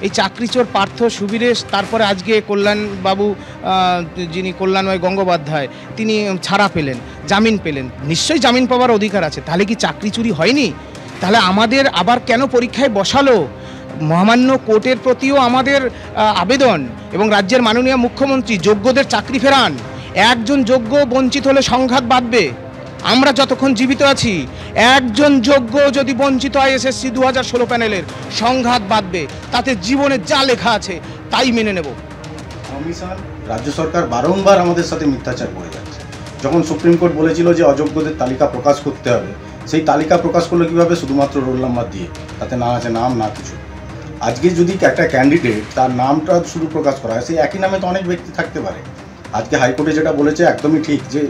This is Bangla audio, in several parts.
এই চাকরিচোর পার্থ সুবীরেশ, তারপরে আজকে কল্যাণবাবু, যিনি কল্যাণময় গঙ্গোপাধ্যায়, তিনি ছাড়া পেলেন, জামিন পেলেন। নিশ্চয়ই জামিন পাওয়ার অধিকার আছে, তাহলে কি চাকরি চুরি হয়নি? তাহলে আমাদের আবার কেন পরীক্ষায় বসালো? মহামান্য কোর্টের প্রতিও আমাদের আবেদন, এবং রাজ্যের মাননীয় মুখ্যমন্ত্রী যোগ্যদের চাকরি ফেরান। একজন যোগ্য বঞ্চিত হলে সংঘাত বাঁধবে। আমরা যতক্ষণ জীবিত আছি, একজন যোগ্য যদি বঞ্চিত হয় এসএসসি 2016 প্যানেলের, সংঘাত বাঁধবে। তাতে জীবনে যা লেখা আছে তাই মেনে নেব। কমিশন, রাজ্য সরকার বারংবার আমাদের সাথে মিথ্যাচার করে যাচ্ছে। যখন সুপ্রিম কোর্ট বলেছিল যে অযোগ্যদের তালিকা প্রকাশ করতে হবে, সেই তালিকা প্রকাশ করলো কীভাবে? শুধুমাত্র রোল নাম্বার দিয়ে, তাতে না আছে নাম না কিছু। আজকে যদি একটা ক্যান্ডিডেট তার নামটা শুধু প্রকাশ করা হয়, সেই একই নামে তো অনেক ব্যক্তি থাকতে পারে। আজকে হাইকোর্টে যেটা বলেছে একদমই ঠিক, যে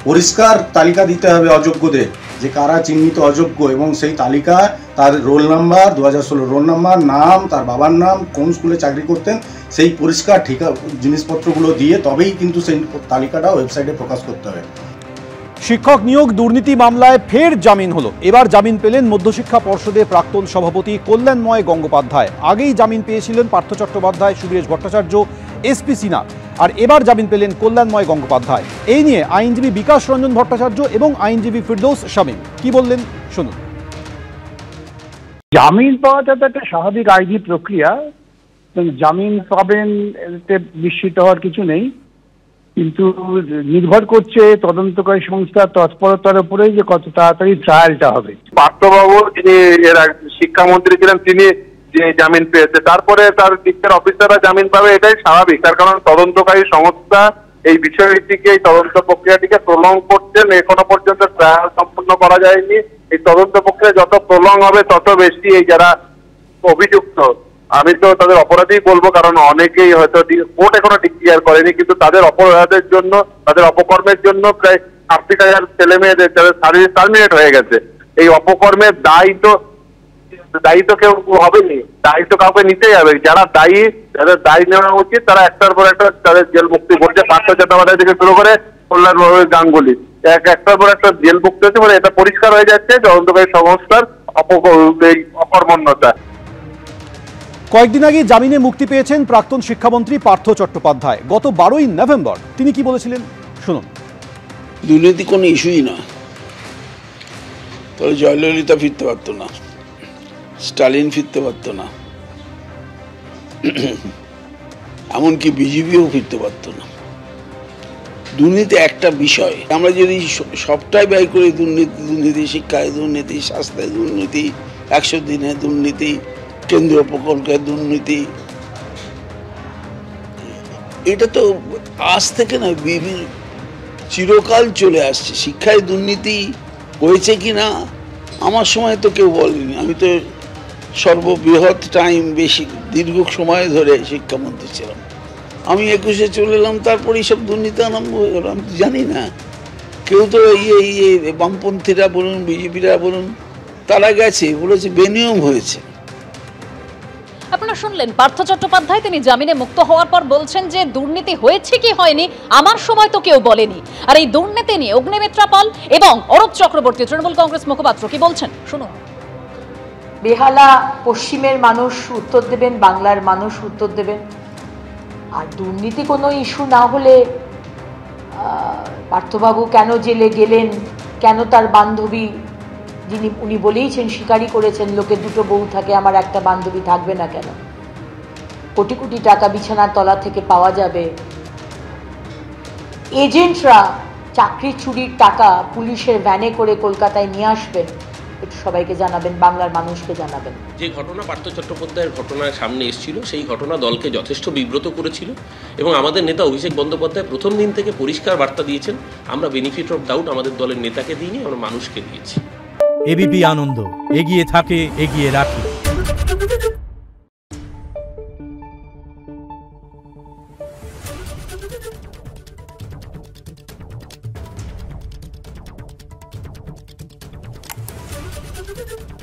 পরিষ্কার তালিকা দিতে হবে অযোগ্যদের, যে কারা চিহ্নিত অযোগ্য, এবং সেই তালিকা তার রোল নাম্বার, 2016 রোল নাম্বার, নাম, তার বাবার নাম, কোন স্কুলে চাকরি করতেন, সেই পরিষ্কার ঠিক জিনিসপত্রগুলো দিয়ে তবেই কিন্তু সেই তালিকাটা ওয়েবসাইটে প্রকাশ করতে হবে। শিক্ষক নিয়োগ দুর্নীতি মামলায় ফের জামিন হলো। এবার জামিন পেলেন মধ্যশিক্ষা পর্ষদের প্রাক্তন সভাপতি কল্যাণময় গঙ্গোপাধ্যায়। আগেই জামিন পেয়েছিলেন পার্থ চট্টোপাধ্যায়, সুবীরেশ ভট্টাচার্য, এসপি সিনহা, আর এবার জামিন পেলেন কল্যাণময় গঙ্গোপাধ্যায়। এই নিয়ে আইনজীবী বিকাশ রঞ্জন ভট্টাচার্য এবং আইনজীবী ফিরদৌস শামীম কি বললেন শুনুন। জামিন পাওয়াটা তো একটা স্বাভাবিক আইনি প্রক্রিয়া। জামিন পাবেন এতে নিশ্চিত হওয়ার কিছু নেই, কিন্তু নির্ভর করছে তদন্তকারী সংস্থার তৎপরতার উপরেই যে কত তাড়াতাড়ি ট্রায়ালটা হবে। পার্থবাবু, যিনি এর শিক্ষামন্ত্রী ছিলেন, তিনি যে জামিন পেয়েছে, তারপরে তার দিকের অফিসাররা জামিন পাবে, এটাই স্বাভাবিক। তার কারণ তদন্তকারী সংস্থা এই বিষয়টিকে, এই তদন্ত প্রক্রিয়াটিকে প্রলং করছেন। এখনো পর্যন্ত ট্রায়াল সম্পূর্ণ করা যায়নি। এই তদন্ত প্রক্রিয়া যত প্রলং হবে তত বেশি এই যারা অভিযুক্ত, আমি তো তাদের অপরাধীই বলবো, কারণ অনেকেই হয়তো কোর্ট এখনো ডিক্লিয়ার করেনি, কিন্তু তাদের অপরাধের জন্য, তাদের অপকর্মের জন্য প্রায় 60,000 ছেলে মেয়েদের তাদের সার্ভিস টার্মিনেট হয়ে গেছে। এই অপকর্মের দায়ী তো কেউ হবেনি, দায়ী তো কাউকে নিতেই হবে। যারা দায়ী, যাদের দায়ী নেওয়া উচিত, তারা একটার পর একটা তাদের জেল মুক্তি করছে। পার্থ চট্টোপাধ্যায় থেকে শুরু করে কল্যাণময় গাঙ্গুলি একটার পর একটা জেল মুক্তি হচ্ছে। মানে এটা পরিষ্কার হয়ে যাচ্ছে তদন্তকারী সংস্থার অকর্মণ্যতা। কয়েকদিন আগে জামিনে মুক্তি পেয়েছেন প্রাক্তন শিক্ষামন্ত্রী পার্থ চট্টোপাধ্যায়। গত 12ই নভেম্বর তিনি কি বলেছিলেন শুনুন। দুর্নীতি কোনো ইস্যুই না, তবে জয়ললিতা ফিরতে পারত না, স্টালিন ফিরতে পারত না, এমনকি বিজেপিও ফিরতে পারত না। দুর্নীতি একটা বিষয়, আমরা যদি সবটাই ব্যয় করি, দুর্নীতি শিক্ষায় দুর্নীতি, স্বাস্থ্যে দুর্নীতি, 100 দিনে দুর্নীতি, কেন্দ্রীয় প্রকল্পের দুর্নীতি, এটা তো আজ থেকে না, চিরকাল চলে আসছে। শিক্ষায় দুর্নীতি হয়েছে কি না আমার সময় তো কেউ বলেনি। আমি তো সর্ববৃহৎ টাইম, বেশি দীর্ঘ সময় ধরে শিক্ষামন্ত্রী ছিলাম। আমি 21-এ চলে এলাম, তারপর এইসব দুর্নীতি আরম্ভ হয়ে গেল। আমি তো জানি না, কেউ তো এই বামপন্থীরা বলুন, বিজেপিরা বলুন, তারা গেছে বলেছে বেনিয়ম হয়েছে। আপনারা শুনলেন পার্থ চট্টোপাধ্যায়, তিনি জামিনে মুক্ত হওয়ার পর বলছেন যে দুর্নীতি হয়েছে কি হয়নি আমার সময় তো কেউ বলেনি। আর এই দুর্নীতি নিয়ে অগ্নিমিত্রা পাল এবং অরূপ চক্রবর্তী, তৃণমূল কংগ্রেস মুখপাত্র, কি বলছেন শুনুন। বেহালা পশ্চিমের মানুষ উত্তর দেবেন, বাংলার মানুষ উত্তর দেবেন। আর দুর্নীতি কোনো ইস্যু না হলে পার্থবাবু কেন জেলে গেলেন, কেন তার বান্ধবী, উনি বলেইছেন, স্বীকারই করেছেন, লোকে দুটো বউ থাকে, আমার একটা বান্ধবী থাকবে না কেন? কোটি কোটি টাকা বিছানার তলা থেকে পাওয়া যাবে। এজেন্টরা চাকরি চুরির টাকা পুলিশের ভ্যানে করে কলকাতায় নিয়ে আসবেন, একটু সবাইকে জানাবেন, বাংলার মানুষকে জানাবেন। যে ঘটনা পার্থ চট্টোপাধ্যায়ের ঘটনার সামনে এসেছিল, সেই ঘটনা দলকে যথেষ্ট বিব্রত করেছিল, এবং আমাদের নেতা অভিষেক বন্দ্যোপাধ্যায় প্রথম দিন থেকে পরিষ্কার বার্তা দিয়েছেন, আমরা বেনিফিট অফ ডাউট আমাদের দলের নেতাকে দিইনি, আমরা মানুষকে দিয়েছি। এবিপি আনন্দ, এগিয়ে থাকে, এগিয়ে রাখে। Thank you.